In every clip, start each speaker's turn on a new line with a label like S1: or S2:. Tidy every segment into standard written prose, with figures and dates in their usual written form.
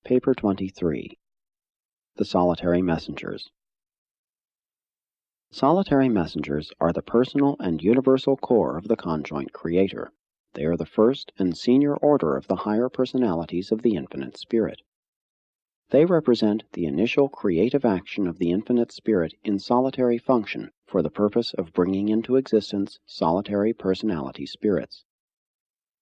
S1: Paper 23. The Solitary Messengers. Solitary messengers are the personal and universal core of the conjoint Creator. They are the first and senior order of the higher personalities of the Infinite Spirit. They represent the initial creative action of the Infinite Spirit in solitary function for the purpose of bringing into existence solitary personality spirits.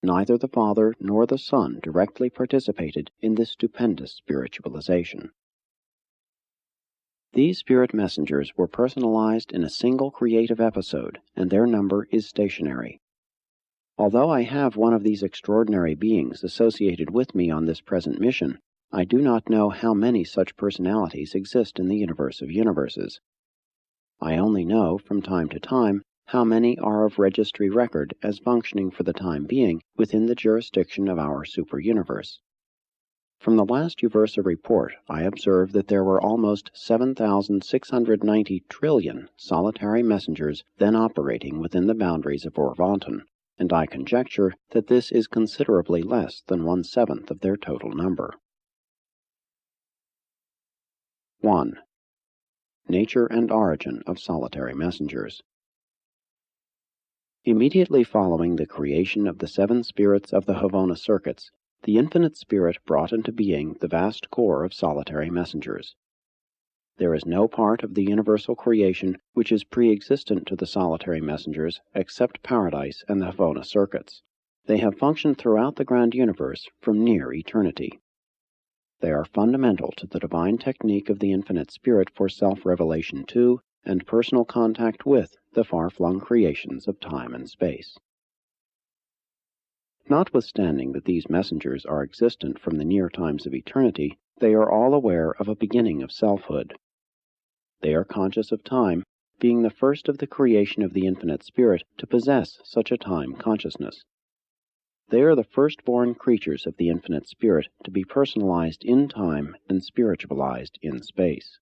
S1: Neither the Father nor the Son directly participated in this stupendous spiritualization. These spirit messengers were personalized in a single creative episode, and their number is stationary. Although I have one of these extraordinary beings associated with me on this present mission, I do not know how many such personalities exist in the universe of universes. I only know, from time to time, how many are of registry record as functioning for the time being within the jurisdiction of our super-universe. From the last Uversa report, I observed that there were almost 7,690 trillion solitary messengers then operating within the boundaries of Orvanton, and I conjecture that this is considerably less than 1/7 of their total number. 1. Nature and origin of solitary messengers. Immediately following the creation of the 7 spirits of the Havona circuits, the Infinite Spirit brought into being the vast core of solitary messengers. There is no part of the universal creation which is pre-existent to the solitary messengers except Paradise and the Havona circuits. They have functioned throughout the grand universe from near eternity. They are fundamental to the divine technique of the Infinite Spirit for self-revelation to and personal contact with the far-flung creations of time and space. Notwithstanding that these messengers are existent from the near times of eternity, they are all aware of a beginning of selfhood. They are conscious of time, being the first of the creation of the Infinite Spirit to possess such a time consciousness. They are the firstborn creatures of the Infinite Spirit to be personalized in time and spiritualized in space.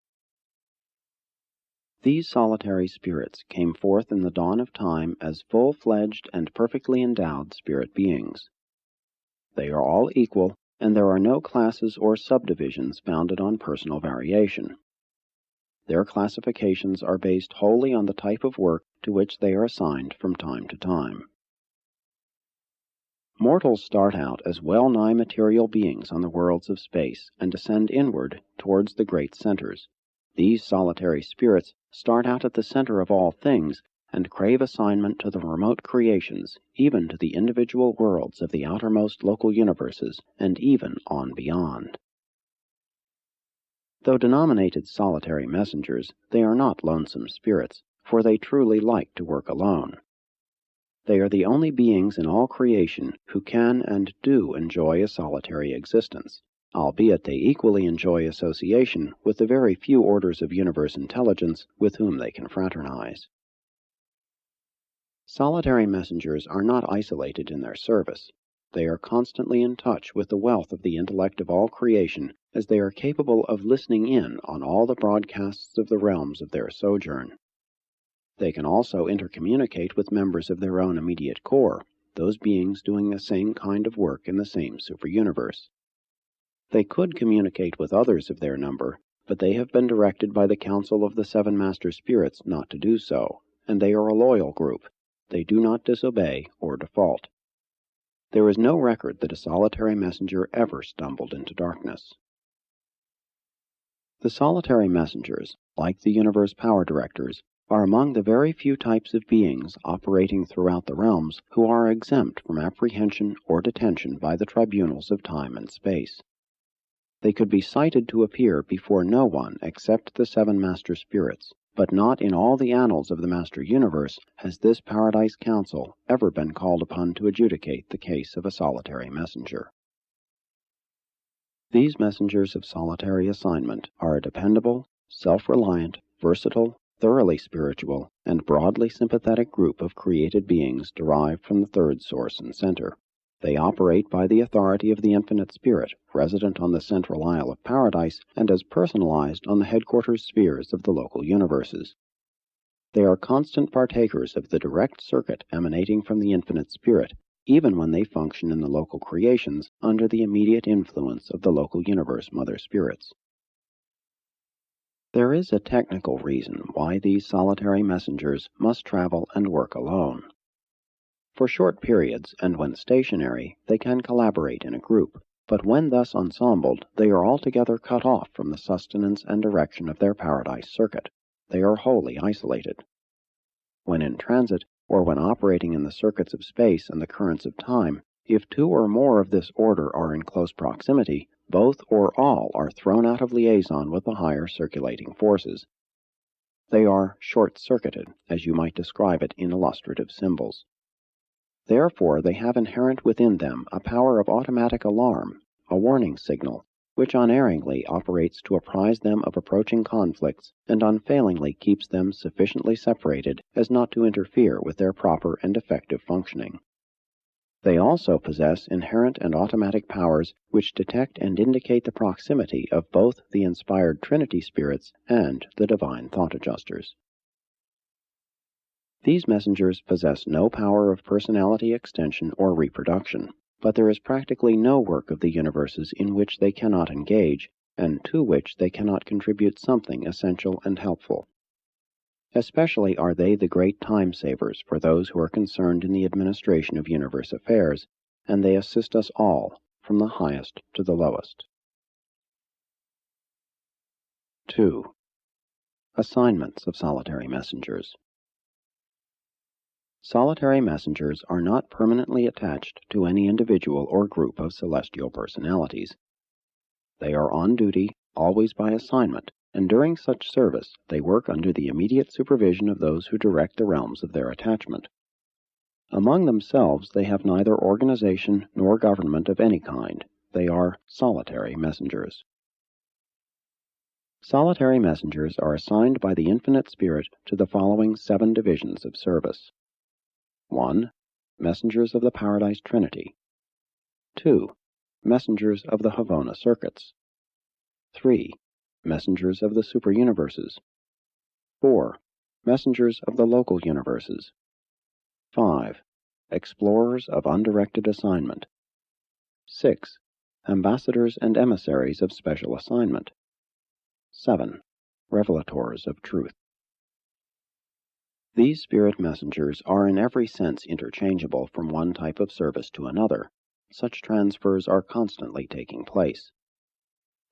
S1: These solitary spirits came forth in the dawn of time as full-fledged and perfectly endowed spirit beings. They are all equal, and there are no classes or subdivisions founded on personal variation. Their classifications are based wholly on the type of work to which they are assigned from time to time. Mortals start out as well-nigh material beings on the worlds of space and descend inward towards the great centers. These solitary spirits start out at the center of all things and crave assignment to the remote creations, even to the individual worlds of the outermost local universes, and even on beyond. Though denominated solitary messengers, they are not lonesome spirits, for they truly like to work alone. They are the only beings in all creation who can and do enjoy a solitary existence, albeit they equally enjoy association with the very few orders of universe intelligence with whom they can fraternize. Solitary messengers are not isolated in their service. They are constantly in touch with the wealth of the intellect of all creation, as they are capable of listening in on all the broadcasts of the realms of their sojourn. They can also intercommunicate with members of their own immediate core, those beings doing the same kind of work in the same superuniverse. They could communicate with others of their number, but they have been directed by the Council of the 7 Master Spirits not to do so, and they are a loyal group. They do not disobey or default. There is no record that a solitary messenger ever stumbled into darkness. The solitary messengers, like the universe power directors, are among the very few types of beings operating throughout the realms who are exempt from apprehension or detention by the tribunals of time and space. They could be cited to appear before no one except the 7 Master Spirits, but not in all the annals of the Master Universe has this Paradise Council ever been called upon to adjudicate the case of a solitary messenger. These messengers of solitary assignment are a dependable, self-reliant, versatile, thoroughly spiritual, and broadly sympathetic group of created beings derived from the third source and center. They operate by the authority of the Infinite Spirit, resident on the central isle of Paradise, and as personalized on the headquarters spheres of the local universes. They are constant partakers of the direct circuit emanating from the Infinite Spirit, even when they function in the local creations under the immediate influence of the local universe mother spirits. There is a technical reason why these solitary messengers must travel and work alone. For short periods, and when stationary, they can collaborate in a group, but when thus ensembled, they are altogether cut off from the sustenance and direction of their paradise circuit. They are wholly isolated. When in transit, or when operating in the circuits of space and the currents of time, if two or more of this order are in close proximity, both or all are thrown out of liaison with the higher circulating forces. They are short-circuited, as you might describe it in illustrative symbols. Therefore, they have inherent within them a power of automatic alarm, a warning signal, which unerringly operates to apprise them of approaching conflicts and unfailingly keeps them sufficiently separated as not to interfere with their proper and effective functioning. They also possess inherent and automatic powers which detect and indicate the proximity of both the inspired Trinity spirits and the divine thought adjusters. These messengers possess no power of personality extension or reproduction, but there is practically no work of the universes in which they cannot engage, and to which they cannot contribute something essential and helpful. Especially are they the great time-savers for those who are concerned in the administration of universe affairs, and they assist us all, from the highest to the lowest. 2. Assignments of solitary messengers. Solitary messengers are not permanently attached to any individual or group of celestial personalities. They are on duty, always by assignment, and during such service they work under the immediate supervision of those who direct the realms of their attachment. Among themselves they have neither organization nor government of any kind. They are solitary messengers. Solitary messengers are assigned by the Infinite Spirit to the following 7 divisions of service. 1. Messengers of the Paradise Trinity. 2. Messengers of the Havona circuits. 3. Messengers of the superuniverses. 4. Messengers of the local universes. 5. Explorers of undirected assignment. 6. Ambassadors and emissaries of special assignment. 7. Revelators of truth. These spirit messengers are in every sense interchangeable from one type of service to another. Such transfers are constantly taking place.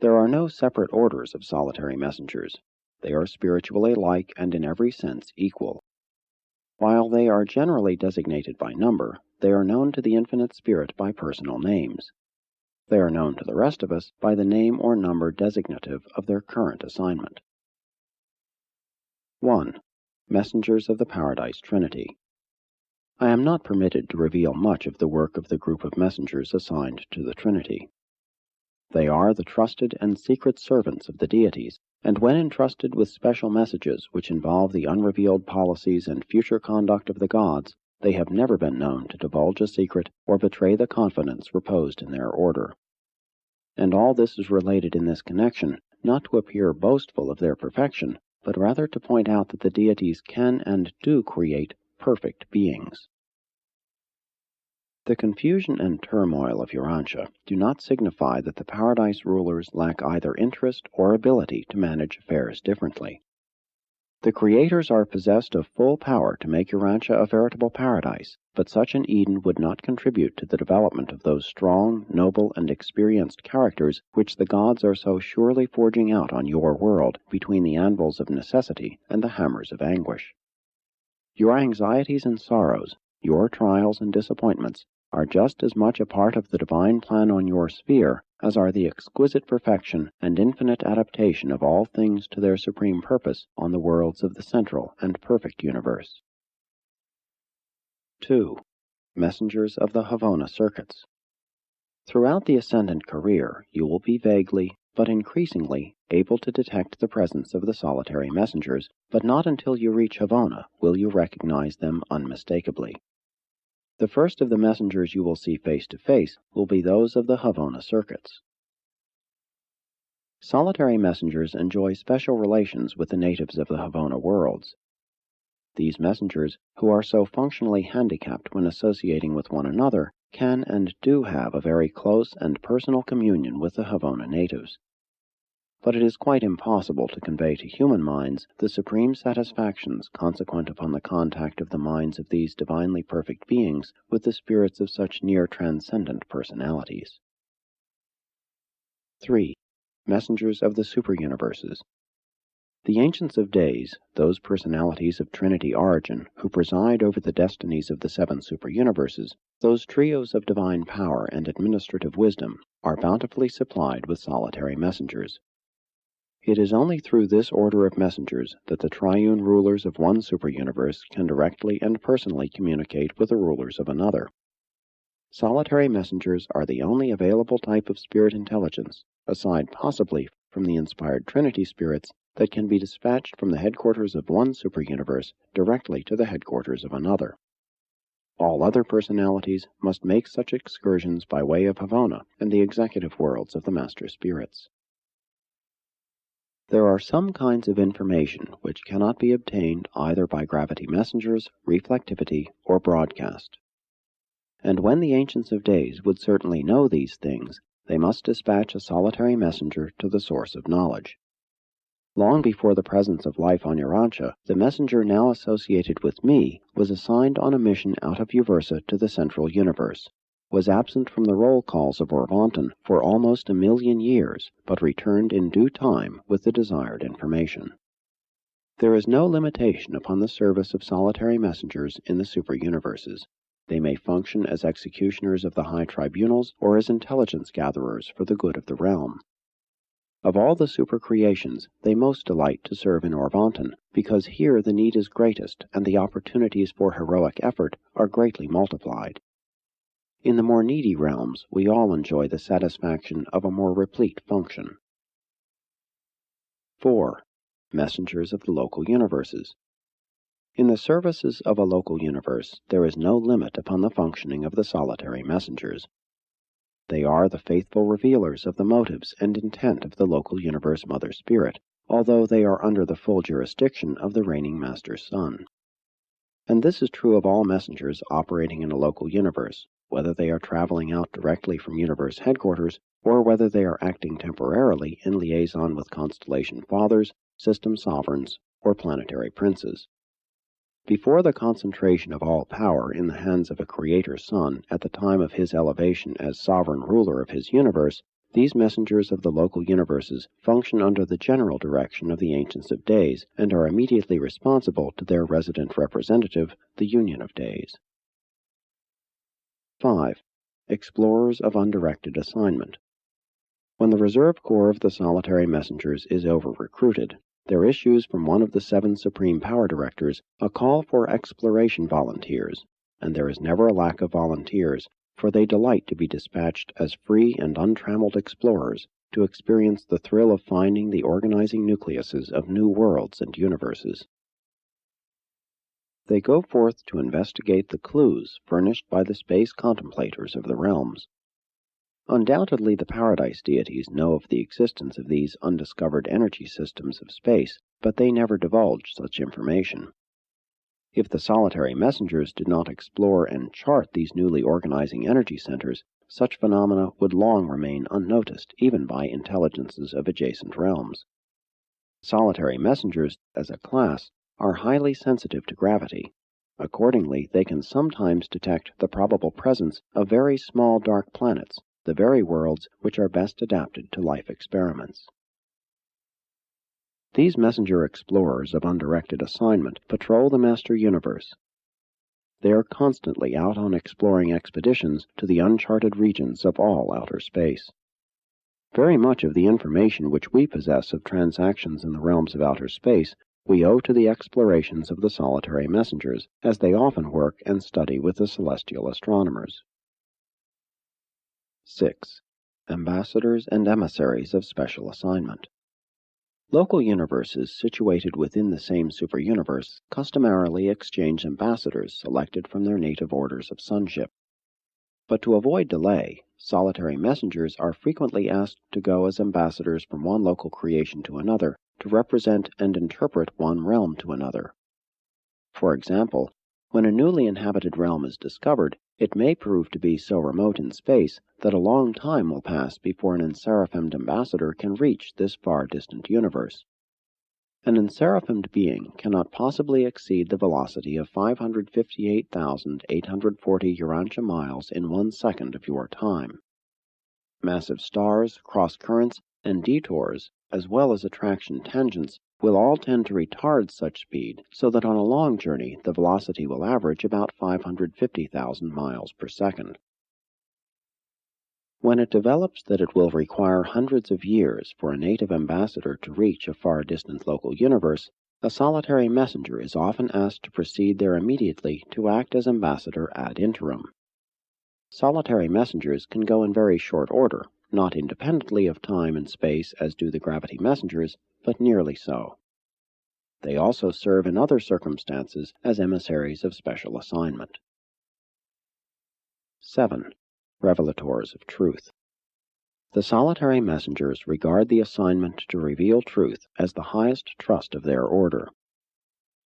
S1: There are no separate orders of solitary messengers. They are spiritually like and in every sense equal. While they are generally designated by number, they are known to the Infinite Spirit by personal names. They are known to the rest of us by the name or number designative of their current assignment. 1. Messengers of the Paradise Trinity. I am not permitted to reveal much of the work of the group of messengers assigned to the Trinity. They are the trusted and secret servants of the deities, and when entrusted with special messages which involve the unrevealed policies and future conduct of the gods, they have never been known to divulge a secret or betray the confidence reposed in their order. And all this is related in this connection, not to appear boastful of their perfection, but rather to point out that the deities can and do create perfect beings. The confusion and turmoil of Urantia do not signify that the paradise rulers lack either interest or ability to manage affairs differently. The creators are possessed of full power to make Urantia a veritable paradise, but such an Eden would not contribute to the development of those strong, noble, and experienced characters which the gods are so surely forging out on your world between the anvils of necessity and the hammers of anguish. Your anxieties and sorrows, your trials and disappointments, are just as much a part of the divine plan on your sphere as are the exquisite perfection and infinite adaptation of all things to their supreme purpose on the worlds of the central and perfect universe. 2. Messengers of the Havona circuits. Throughout the ascendant career, you will be vaguely, but increasingly, able to detect the presence of the solitary messengers, but not until you reach Havona will you recognize them unmistakably. The first of the messengers you will see face to face will be those of the Havona circuits. Solitary messengers enjoy special relations with the natives of the Havona worlds. These messengers, who are so functionally handicapped when associating with one another, can and do have a very close and personal communion with the Havona natives. But it is quite impossible to convey to human minds the supreme satisfactions consequent upon the contact of the minds of these divinely perfect beings with the spirits of such near transcendent personalities. 3. Messengers of the superuniverses. The Ancients of Days, those personalities of Trinity origin who preside over the destinies of the 7 superuniverses, those trios of divine power and administrative wisdom, are bountifully supplied with solitary messengers. It is only through this order of messengers that the triune rulers of one superuniverse can directly and personally communicate with the rulers of another. Solitary messengers are the only available type of spirit intelligence, aside possibly from the inspired Trinity spirits, that can be dispatched from the headquarters of one superuniverse directly to the headquarters of another. All other personalities must make such excursions by way of Havona and the executive worlds of the Master Spirits. There are some kinds of information which cannot be obtained either by gravity messengers, reflectivity, or broadcast. And when the Ancients of Days would certainly know these things, they must dispatch a solitary messenger to the source of knowledge. Long before the presence of life on Urantia, the messenger now associated with me was assigned on a mission out of Uversa to the Central Universe, was absent from the roll calls of Orvanton for almost 1,000,000 years, but returned in due time with the desired information. There is no limitation upon the service of solitary messengers in the superuniverses. They may function as executioners of the high tribunals or as intelligence gatherers for the good of the realm. Of all the super-creations, they most delight to serve in Orvanton, because here the need is greatest and the opportunities for heroic effort are greatly multiplied. In the more needy realms, we all enjoy the satisfaction of a more replete function. 4. Messengers of the local universes. In the services of a local universe, there is no limit upon the functioning of the solitary messengers. They are the faithful revealers of the motives and intent of the local universe Mother Spirit, although they are under the full jurisdiction of the reigning Master Sun. And this is true of all messengers operating in a local universe, whether they are traveling out directly from universe headquarters, or whether they are acting temporarily in liaison with constellation fathers, system sovereigns, or planetary princes. Before the concentration of all power in the hands of a Creator Sun at the time of his elevation as sovereign ruler of his universe, these messengers of the local universes function under the general direction of the Ancients of Days and are immediately responsible to their resident representative, the Union of Days. 5. Explorers of undirected assignment. When the reserve corps of the solitary messengers is over-recruited, there issues from one of the 7 Supreme Power Directors a call for exploration volunteers, and there is never a lack of volunteers, for they delight to be dispatched as free and untrammeled explorers to experience the thrill of finding the organizing nucleuses of new worlds and universes. They go forth to investigate the clues furnished by the space contemplators of the realms. Undoubtedly the Paradise deities know of the existence of these undiscovered energy systems of space, but they never divulge such information. If the solitary messengers did not explore and chart these newly organizing energy centers, such phenomena would long remain unnoticed even by intelligences of adjacent realms. Solitary messengers, as a class, are highly sensitive to gravity. Accordingly, they can sometimes detect the probable presence of very small dark planets, the very worlds which are best adapted to life experiments. These messenger explorers of undirected assignment patrol the Master Universe. They are constantly out on exploring expeditions to the uncharted regions of all outer space. Very much of the information which we possess of transactions in the realms of outer space we owe to the explorations of the solitary messengers, as they often work and study with the celestial astronomers. 6. Ambassadors and emissaries of special assignment. Local universes situated within the same superuniverse customarily exchange ambassadors selected from their native orders of sonship. But to avoid delay, solitary messengers are frequently asked to go as ambassadors from one local creation to another, to represent and interpret one realm to another. For example, when a newly inhabited realm is discovered, it may prove to be so remote in space that a long time will pass before an enseraphimed ambassador can reach this far distant universe. An enseraphimed being cannot possibly exceed the velocity of 558,840 Urantia miles in 1 second of your time. Massive stars, cross-currents, and detours, as well as attraction tangents, will all tend to retard such speed so that on a long journey the velocity will average about 550,000 miles per second. When it develops that it will require hundreds of years for a native ambassador to reach a far distant local universe, a solitary messenger is often asked to proceed there immediately to act as ambassador ad interim. Solitary messengers can go in very short order, not independently of time and space as do the gravity messengers, but nearly so. They also serve in other circumstances as emissaries of special assignment. 7. Revelators of truth. The solitary messengers regard the assignment to reveal truth as the highest trust of their order,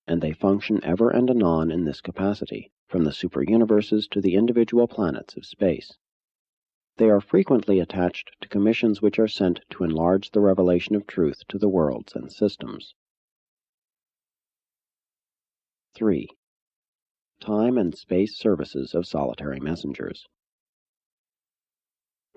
S1: and they function ever and anon in this capacity, from the superuniverses to the individual planets of space. They are frequently attached to commissions which are sent to enlarge the revelation of truth to the worlds and systems. 3. Time and space services of solitary messengers.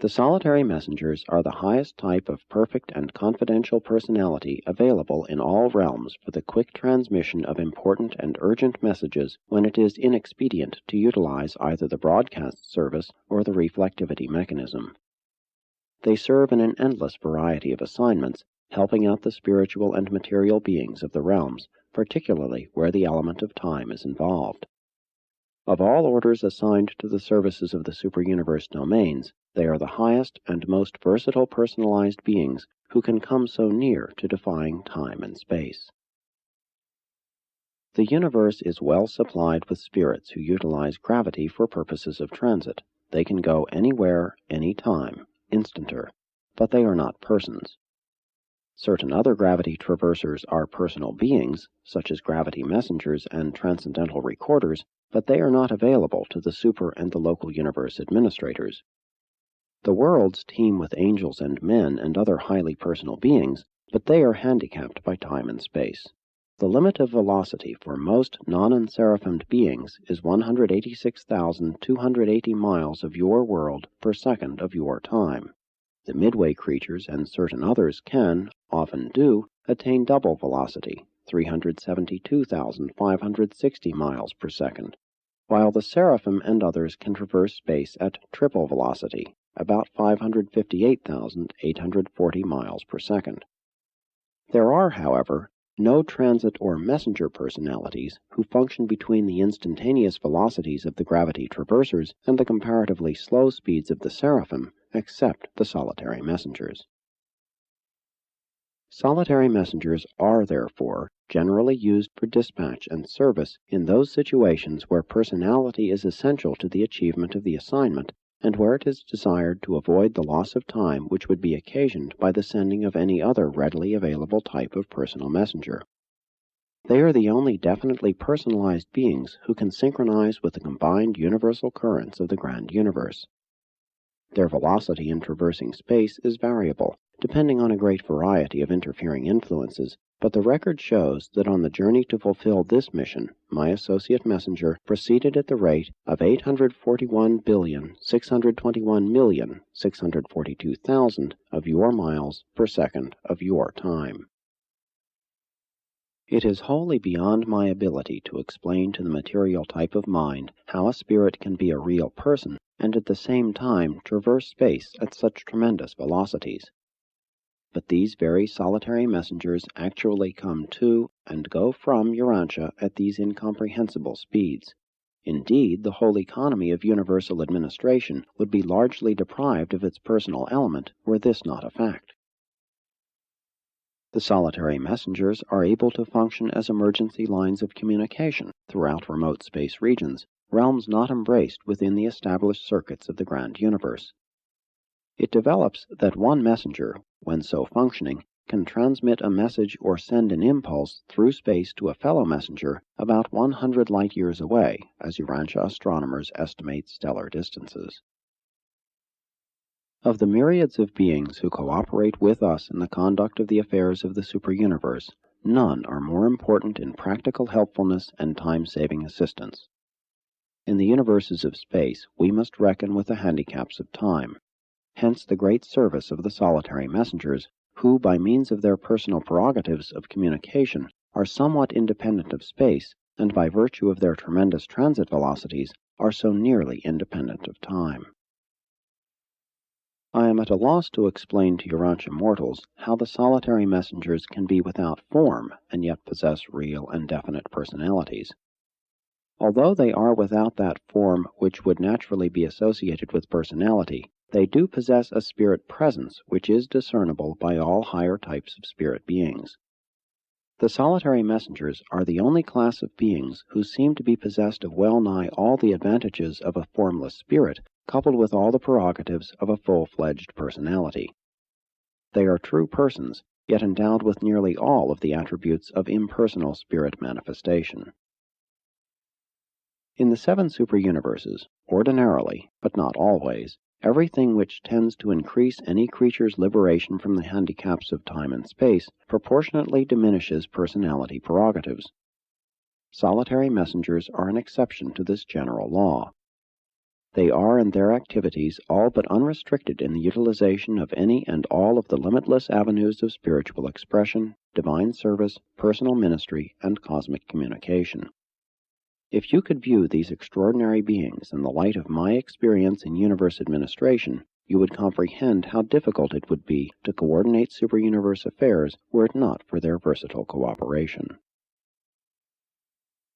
S1: The solitary messengers are the highest type of perfect and confidential personality available in all realms for the quick transmission of important and urgent messages when it is inexpedient to utilize either the broadcast service or the reflectivity mechanism. They serve in an endless variety of assignments, helping out the spiritual and material beings of the realms, particularly where the element of time is involved. Of all orders assigned to the services of the superuniverse domains, they are the highest and most versatile personalized beings who can come so near to defying time and space. The universe is well supplied with spirits who utilize gravity for purposes of transit. They can go anywhere, anytime, instanter, but they are not persons. Certain other gravity traversers are personal beings, such as gravity messengers and transcendental recorders, but they are not available to the super and the local universe administrators. The worlds teem with angels and men and other highly personal beings, but they are handicapped by time and space. The limit of velocity for most non-enseraphimed beings is 186,280 miles of your world per second of your time. The midway creatures and certain others can, often do, attain double velocity, 372,560 miles per second, while the seraphim and others can traverse space at triple velocity, about 558,840 miles per second. There are, however, no transit or messenger personalities who function between the instantaneous velocities of the gravity traversers and the comparatively slow speeds of the seraphim, except the solitary messengers. Solitary messengers are, therefore, generally used for dispatch and service in those situations where personality is essential to the achievement of the assignment and where it is desired to avoid the loss of time which would be occasioned by the sending of any other readily available type of personal messenger. They are the only definitely personalized beings who can synchronize with the combined universal currents of the grand universe. Their velocity in traversing space is variable, depending on a great variety of interfering influences, but the record shows that on the journey to fulfill this mission, my associate messenger proceeded at the rate of 841,621,642,000 of your miles per second of your time. It is wholly beyond my ability to explain to the material type of mind how a spirit can be a real person and at the same time traverse space at such tremendous velocities. But these very solitary messengers actually come to and go from Urantia at these incomprehensible speeds. Indeed, the whole economy of universal administration would be largely deprived of its personal element were this not a fact. The solitary messengers are able to function as emergency lines of communication throughout remote space regions, realms not embraced within the established circuits of the grand universe. It develops that one messenger, when so functioning, can transmit a message or send an impulse through space to a fellow messenger about 100 light-years away, as Urantia astronomers estimate stellar distances. Of the myriads of beings who cooperate with us in the conduct of the affairs of the superuniverse, none are more important in practical helpfulness and time-saving assistance. In the universes of space, we must reckon with the handicaps of time. Hence the great service of the solitary messengers, who, by means of their personal prerogatives of communication, are somewhat independent of space, and by virtue of their tremendous transit velocities, are so nearly independent of time. I am at a loss to explain to Urantia mortals how the solitary messengers can be without form and yet possess real and definite personalities. Although they are without that form which would naturally be associated with personality, they do possess a spirit presence which is discernible by all higher types of spirit beings. The solitary messengers are the only class of beings who seem to be possessed of well-nigh all the advantages of a formless spirit, coupled with all the prerogatives of a full-fledged personality. They are true persons, yet endowed with nearly all of the attributes of impersonal spirit manifestation. In the 7 superuniverses, ordinarily, but not always, everything which tends to increase any creature's liberation from the handicaps of time and space proportionately diminishes personality prerogatives. Solitary messengers are an exception to this general law. They are in their activities all but unrestricted in the utilization of any and all of the limitless avenues of spiritual expression, divine service, personal ministry, and cosmic communication. If you could view these extraordinary beings in the light of my experience in universe administration, you would comprehend how difficult it would be to coordinate superuniverse affairs were it not for their versatile cooperation.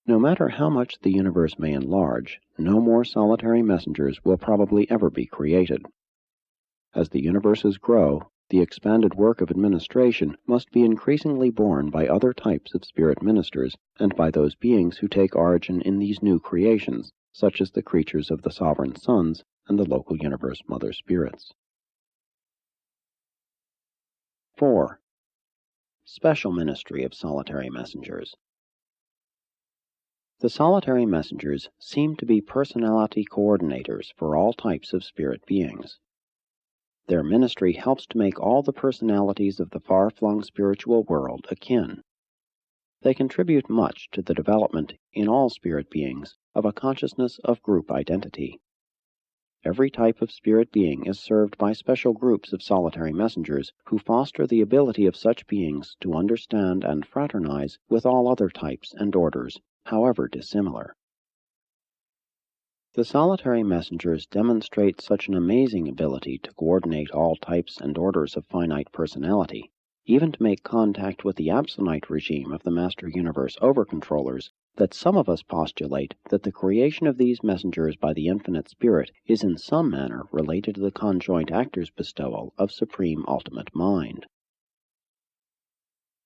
S1: No matter how much the universe may enlarge, no more solitary messengers will probably ever be created. As the universes grow, the expanded work of administration must be increasingly borne by other types of spirit ministers, and by those beings who take origin in these new creations, such as the creatures of the sovereign suns and the local universe mother spirits. 4. Special ministry of solitary messengers. The solitary messengers seem to be personality coordinators for all types of spirit beings. Their ministry helps to make all the personalities of the far-flung spiritual world akin. They contribute much to the development, in all spirit beings, of a consciousness of group identity. Every type of spirit being is served by special groups of solitary messengers who foster the ability of such beings to understand and fraternize with all other types and orders, however dissimilar. The solitary messengers demonstrate such an amazing ability to coordinate all types and orders of finite personality, even to make contact with the absonite regime of the Master Universe Overcontrollers, that some of us postulate that the creation of these messengers by the Infinite Spirit is in some manner related to the conjoint actor's bestowal of Supreme Ultimate Mind.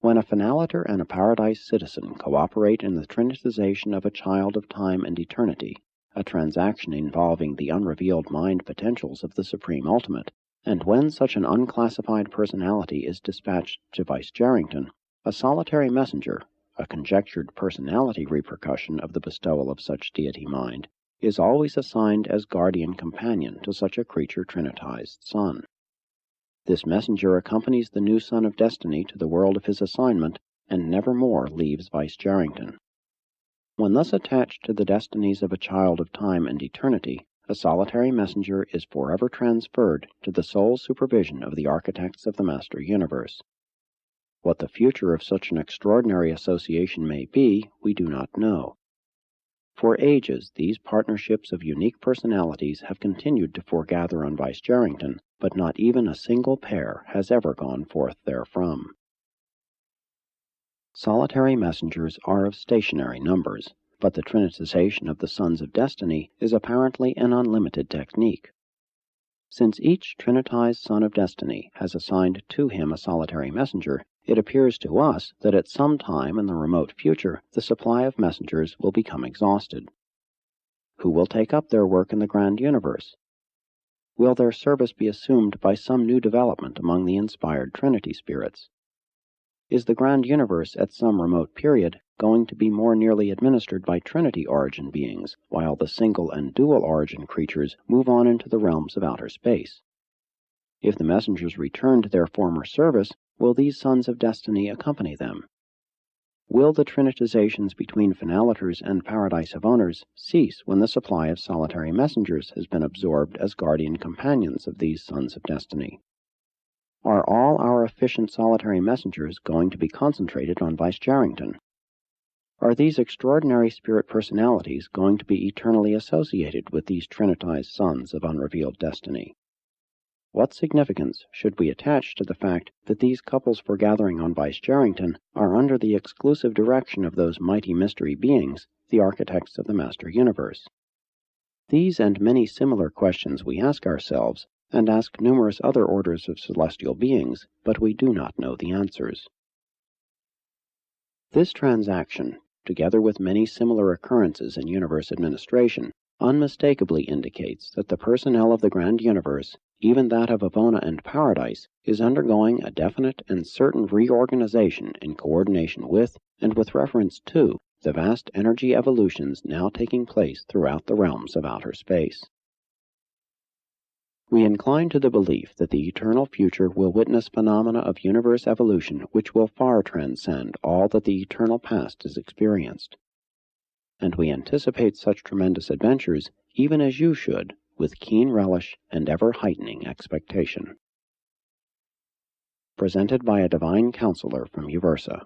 S1: When a finaliter and a paradise citizen cooperate in the trinitization of a child of time and eternity, a transaction involving the unrevealed mind potentials of the Supreme Ultimate, and when such an unclassified personality is dispatched to Vice-Jarrington, a solitary messenger, a conjectured personality repercussion of the bestowal of such deity mind, is always assigned as guardian companion to such a creature trinitized son. This messenger accompanies the new son of destiny to the world of his assignment, and never more leaves Vice-Jarrington. When thus attached to the destinies of a child of time and eternity, a solitary messenger is forever transferred to the sole supervision of the architects of the Master Universe. What the future of such an extraordinary association may be, we do not know. For ages, these partnerships of unique personalities have continued to foregather on Vice-Jarrington, but not even a single pair has ever gone forth therefrom. Solitary messengers are of stationary numbers, but the trinitization of the sons of destiny is apparently an unlimited technique. Since each trinitized son of destiny has assigned to him a solitary messenger, it appears to us that at some time in the remote future the supply of messengers will become exhausted. Who will take up their work in the grand universe? Will their service be assumed by some new development among the inspired Trinity spirits? Is the grand universe at some remote period going to be more nearly administered by Trinity origin beings, while the single and dual origin creatures move on into the realms of outer space? If the messengers return to their former service, will these sons of destiny accompany them? Will the trinitizations between finaliters and paradise of owners cease when the supply of solitary messengers has been absorbed as guardian companions of these sons of destiny? Are all our efficient solitary messengers going to be concentrated on Vice-Jarrington? Are these extraordinary spirit personalities going to be eternally associated with these trinitized sons of unrevealed destiny? What significance should we attach to the fact that these couples foregathering on Vice-Jarrington are under the exclusive direction of those mighty mystery beings, the architects of the Master Universe? These and many similar questions we ask ourselves, and ask numerous other orders of celestial beings, but we do not know the answers. This transaction, together with many similar occurrences in universe administration, unmistakably indicates that the personnel of the grand universe, even that of Avona and Paradise, is undergoing a definite and certain reorganization in coordination with, and with reference to, the vast energy evolutions now taking place throughout the realms of outer space. We incline to the belief that the eternal future will witness phenomena of universe evolution which will far transcend all that the eternal past has experienced. And we anticipate such tremendous adventures, even as you should, with keen relish and ever-heightening expectation. Presented by a divine counselor from Uversa.